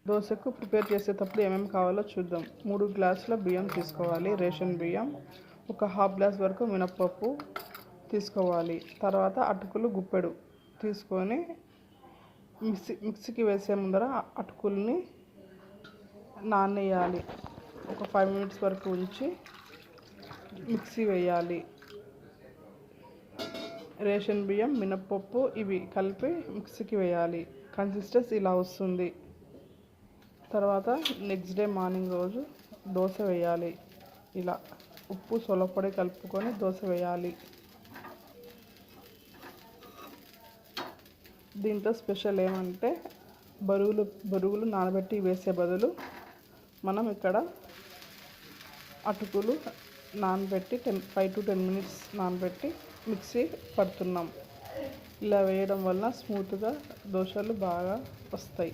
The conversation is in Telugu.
దోశకు ప్రిపేర్ చేసేటప్పుడు ఏమేమి కావాలో చూద్దాం. 3 గ్లాసుల బియ్యం తీసుకోవాలి, రేషన్ బియ్యం. ఒక హాఫ్ గ్లాస్ వరకు మినప్పప్పు తీసుకోవాలి. తర్వాత అటుకులు గుప్పెడు తీసుకొని మిక్సీకి వేసే ముందర అటుకుల్ని నానేయాలి. ఒక 5 మినిట్స్ వరకు ఉంచి మిక్సీ వేయాలి. రేషన్ బియ్యం, మినప్పప్పు ఇవి కలిపి మిక్సీకి వేయాలి. కన్సిస్టెన్సీ ఇలా వస్తుంది. తర్వాత నెక్స్ట్ డే మార్నింగ్ రోజు దోశ వేయాలి. ఇలా ఉప్పు సొలపొడి కలుపుకొని దోశ వేయాలి. దీంట్లో స్పెషల్ ఏమంటే బరుగులు నానబెట్టి వేసే బదులు మనం ఇక్కడ అటుకులు నానబెట్టి 5 to 10 మినిట్స్ నానబెట్టి మిక్సీ పడుతున్నాం. ఇలా వేయడం వల్ల స్మూత్గా దోశలు బాగా వస్తాయి.